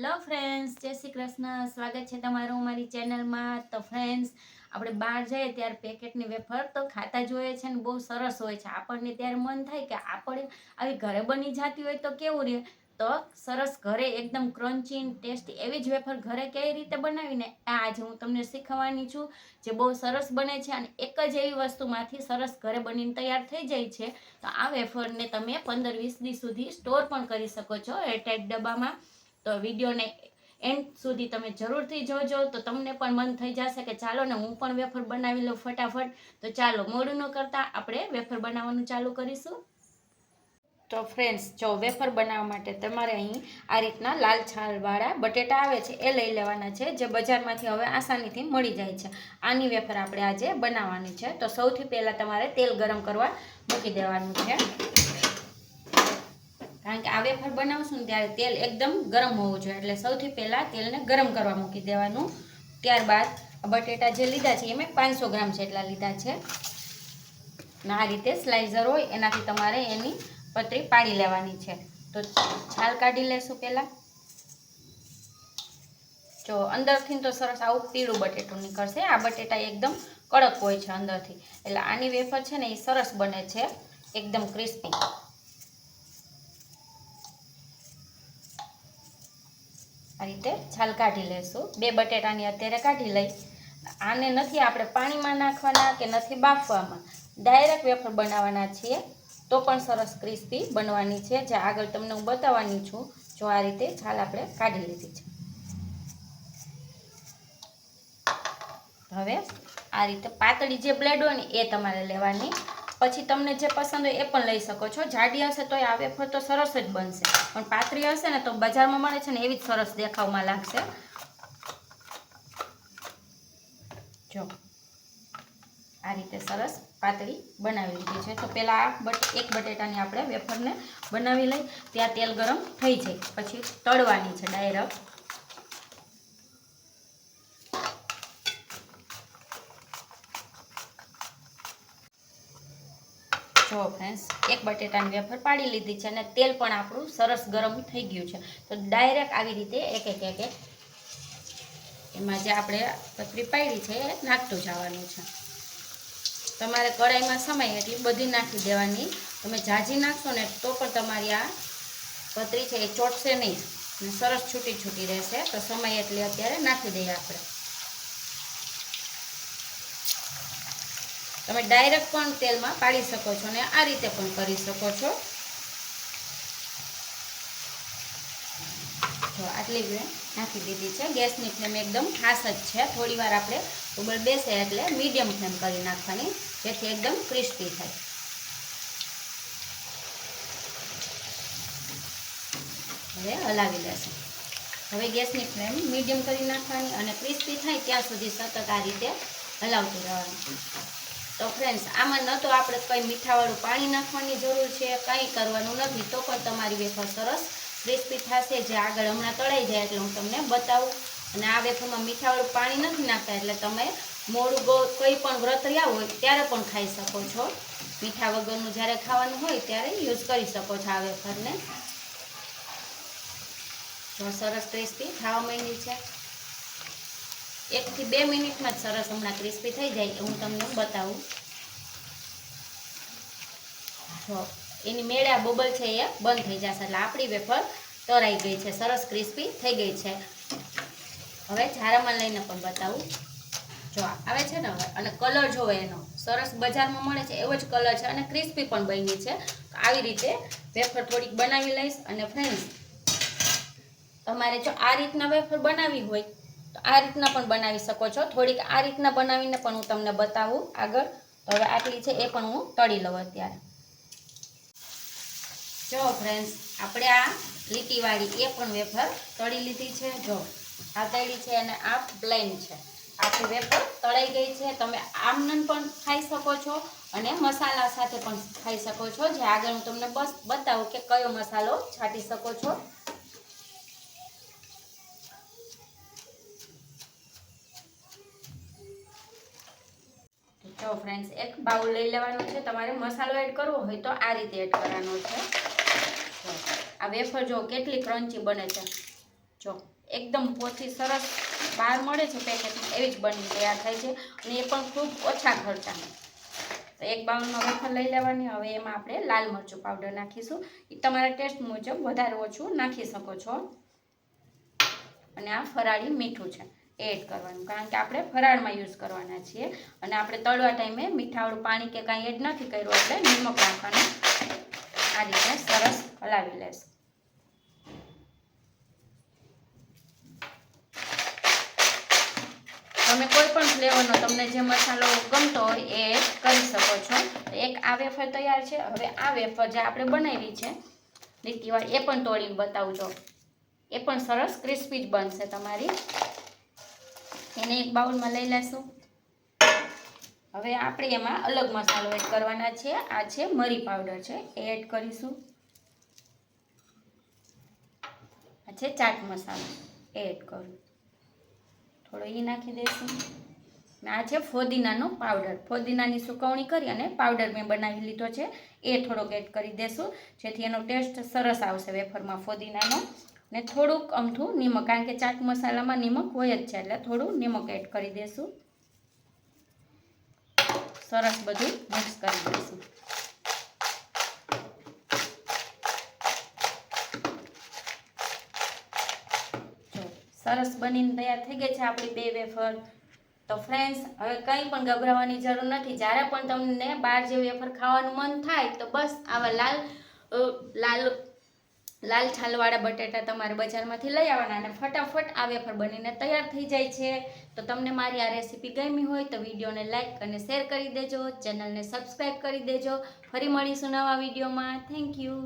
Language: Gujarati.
હેલો ફ્રેન્ડ્સ, જય શ્રી કૃષ્ણ. સ્વાગત છે તમારું અમારી ચેનલમાં. તો ફ્રેન્ડ્સ, આપણે બહાર જઈએ ત્યારે પેકેટની વેફર તો ખાતા જોઈએ છે ને બહુ સરસ હોય છે. આપણને ત્યારે મન થાય કે આપણે આવી ઘરે બની જતી હોય તો કેવું રહે. તો સરસ ઘરે એકદમ ક્રન્ચી ટેસ્ટી એવી જ વેફર ઘરે કઈ રીતે બનાવીને આજે હું તમને શીખવવાની છું, જે બહુ સરસ બને છે અને એક જ એવી વસ્તુમાંથી સરસ ઘરે બનીને તૈયાર થઈ જાય છે. તો આ વેફરને તમે 15-20 દિવસ સુધી સ્ટોર પણ કરી શકો છો એરટાઇટ ડબ્બામાં. તો વિડીયોને એન્ડ સુધી તમે જરૂરથી જોજો, તો તમને પણ મન થઈ જશે કે ચાલો ને હું પણ વેફર બનાવી લઉં ફટાફટ. તો ચાલો મોડું ન કરતા આપણે વેફર બનાવવાનું ચાલુ કરીશું. તો ફ્રેન્ડ્સ, જો વેફર બનાવવા માટે તમારે અહીં આ રીતના લાલ છાલવાળા બટેટા આવે છે એ લઈ લેવાના છે, જે બજારમાંથી હવે આસાનીથી મળી જાય છે. આની વેફર આપણે આજે બનાવવાની છે. તો સૌથી પહેલાં તમારે તેલ ગરમ કરવા મૂકી દેવાનું છે, કારણ કે આ વેફર બનાવશું ને ત્યારે તેલ એકદમ ગરમ હોવું જોઈએ. એટલે સૌથી પહેલાં તેલને ગરમ કરવા મૂકી દેવાનું. ત્યારબાદ બટેટા જે લીધા છે એમાં 500 ગ્રામ જેટલા લીધા છે. આ રીતે સ્લાઇઝર હોય એનાથી તમારે એની પતરી પાડી લેવાની છે. તો છાલ કાઢી લેશું પહેલાં. જો અંદરથી તો સરસ આવું પીળું બટેટું નીકળશે. આ બટેટા એકદમ કડક હોય છે અંદરથી, એટલે આની વેફર છે ને એ સરસ બને છે, એકદમ ક્રિસ્પી. આ રીતે છાલ કાઢી લઈશું. 2 બટેટાની અત્યારે કાઢી લઈ. આને નથી આપણે પાણીમાં નાખવાના કે નથી બાફવામાં, ડાયરેક્ટ વેફર બનાવવાના છીએ, તો પણ સરસ ક્રિસ્પી બનવાની છે, જે આગળ તમને હું બતાવવાની છું. જો આ રીતે છાલ આપણે કાઢી લીધી છે. હવે આ રીતે પાતળી જે બ્લેડ હોય ને એ તમારે લેવાની. પછી તમને જે પસંદ હોય એ પણ લઈ શકો છો. જાડી હશે તો આ વેફર તો સરસ જ બનશે, પણ પાતળી હશે ને તો બજારમાં મળે છે ને એવી જ સરસ દેખાવમાં લાગશે. જો આ રીતે સરસ પાતળી બનાવી લીધી છે. તો પહેલાં એક બટેટાની આપણે વેફરને બનાવી લઈ. ત્યાં તેલ ગરમ થઈ જાય પછી તળવાની છે ડાયરેક્ટ. જો ફ્રેન્ડ્સ, એક બટેટાની વેફર પાડી લીધી છે અને તેલ પણ આપણું સરસ ગરમ થઈ ગયું છે. તો ડાયરેક્ટ આવી રીતે એક એમાં જે આપણે પતરી પાડી છે એ નાખતું જવાનું છે. તમારે કઢાઈમાં સમાય એટલી બધી નાખી દેવાની. તમે ઝાઝી નાખશો ને તો પણ તમારી આ પતરી છે એ ચોટશે નહીં અને સરસ છૂટી છૂટી રહેશે. તો સમાય એટલી અત્યારે નાખી દઈએ આપણે. તમે ડાયરેક્ટ પણ તેલમાં પાડી શકો છો ને આ રીતે પણ કરી શકો છો. જો આટલી મેં નાખી દીધી છે. ગેસની ફ્લેમ એકદમ ફાસ્ટ જ છે. થોડી વાર આપણે ઉબળ બેસે એટલે મીડિયમ ફ્લેમ કરી નાખવાની, જેથી એકદમ ક્રિસ્પી થાય. હવે હલાવી લેશે. હવે ગેસની ફ્લેમ મીડિયમ કરી નાખવાની અને ક્રિસ્પી થાય ત્યાં સુધી સતત આ રીતે હલાવતું રહેવાનું. તો ફ્રેન્ડ્સ, આમાં ન તો આપણે કંઈ મીઠાવાળું પાણી નાખવાની જરૂર છે, કંઈ કરવાનું નથી, તો પણ તમારી વેફર સરસ ક્રિસ્પી થશે. જે આગળ હમણાં તળાઈ જાય એટલે હું તમને બતાવું. અને આ વેફરમાં મીઠાવાળું પાણી નથી નાખતા, એટલે તમે મોડું કંઈ પણ વ્રત રહ્યા હોય ત્યારે પણ ખાઈ શકો છો. મીઠા વગરનું જ્યારે ખાવાનું હોય ત્યારે યુઝ કરી શકો છો આ વેફરને. જો સરસ ક્રિસ્પી થવા માંડી છે. 1 થી 2 મિનિટમાં જ સરસ હમણાં ક્રિસ્પી થઈ જાય હું તમને બતાવું. જો એની મેળા બબલ છે એ બંધ થઈ જશે એટલે આપણી વેફર તળાઈ ગઈ છે, સરસ ક્રિસ્પી થઈ ગઈ છે. હવે ઝારામાં લઈને પણ બતાવું. જો આવે છે ને હવે, અને કલર જોવો એનો સરસ બજારમાં મળે છે એવો જ કલર છે અને ક્રિસ્પી પણ બની છે. તો આવી રીતે વેફર થોડીક બનાવી લઈશ. અને ફ્રેન્ડ્સ, તમારે જો આ રીતના વેફર બનાવી હોય તો આ રીતના પણ બનાવી શકો છો. થોડીક આ રીતના બનાવીને પણ હું તમને બતાવું આગળ. તો હવે આટલી છે એ પણ હું તળી લઉં અત્યારે. જો ફ્રેન્ડ્સ, આપણે આ લીટીવાળી એ પણ વેફર તળી લીધી છે. જો આ તળી છે અને આ પ્લેન છે. આખી વેફર તળાઈ ગઈ છે. તમે આમનમ પણ ખાઈ શકો છો અને મસાલા સાથે પણ ખાઈ શકો છો, જે આગળ હું તમને બસ બતાવું કે કયો મસાલો છાંટી શકો છો. જો ફ્રેન્ડ્સ, એક બાઉલ લઈ લેવાનો છે. તમારે મસાલો એડ કરવો હોય તો આ રીતે એડ કરવાનો છે. આ વેફર જો કેટલી ક્રન્ચી બને છે. જો એકદમ પોચી સરસ બહાર મળે છે પેકેટમાં એવી જ બની તૈયાર થાય છે અને એ પણ ખૂબ ઓછા ખર્ચામાં. તો એક બાઉલમાં વેફર લઈ લેવાની. હવે એમાં આપણે લાલ મરચું પાવડર નાખીશું. એ તમારા ટેસ્ટ મુજબ વધારે ઓછું નાખી શકો છો. અને આ ફરાળી મીઠું છે એડ કરવાનું, કારણ કે આપણે ફરાળમાં યુઝ કરવાના છીએ અને આપણે તળવા ટાઈમે મીઠાવાળું પાણી કે કાંઈ એડ નથી કર્યું એટલે નિમક નાખવાનું. આ રીતે સરસ હલાવી લેશું. તમે કોઈ પણ ફ્લેવરનો તમને જે મસાલો ગમતો હોય એ એડ કરી શકો છો. એક આ વેફર તૈયાર છે. હવે આ વેફર જે આપણે બનાવી છે લીટીવાળી એ પણ તોડીને બતાવજો. એ પણ સરસ ક્રિસ્પી જ બનશે તમારી. એને એક બાઉલમાં લઈ લેશું. હવે આપણે એમાં અલગ મસાલો એડ કરવાના છે. આ છે મરી પાવડર છે એ એડ કરીશું. આ છે ચાટ મસાલો એ એડ કરું. થોડો એ નાખી દઈશું. આ છે ફોદીનાનો પાવડર. ફોદીનાની સુકવણી કરી અને પાવડર મેં બનાવી લીધો છે એ થોડોક એડ કરી દેશું, જેથી એનો ટેસ્ટ સરસ આવશે વેફરમાં ફોદીનાનો. ને થોડુંક અમથું નિમક, કારણ કે ચાટ મસાલામાં નિમક હોય જ છે એટલે થોડું નિમક એડ કરી દેશું. સરસ બધું મિક્સ કરી દઈશું. સરસ બનીને તૈયાર થઈ ગઈ છે આપણી 2 વેફર. તો ફ્રેન્ડ્સ, હવે કંઈ પણ ગભરાવાની જરૂર નથી. જ્યારે પણ તમને બહાર જે વેફર ખાવાનું મન થાય તો બસ આવા લાલ છાલવાળા બટેટા તમારે બજારમાંથી લઈ આવવાના અને ફટાફટ આ વેફર બનીને તૈયાર થઈ જાય છે. તો તમને મારી આ રેસીપી ગમી હોય તો વિડીયોને લાઇક અને શેર કરી દેજો, ચેનલને સબસ્ક્રાઈબ કરી દેજો. ફરી મળીશું નવા વિડીયોમાં. Thank you.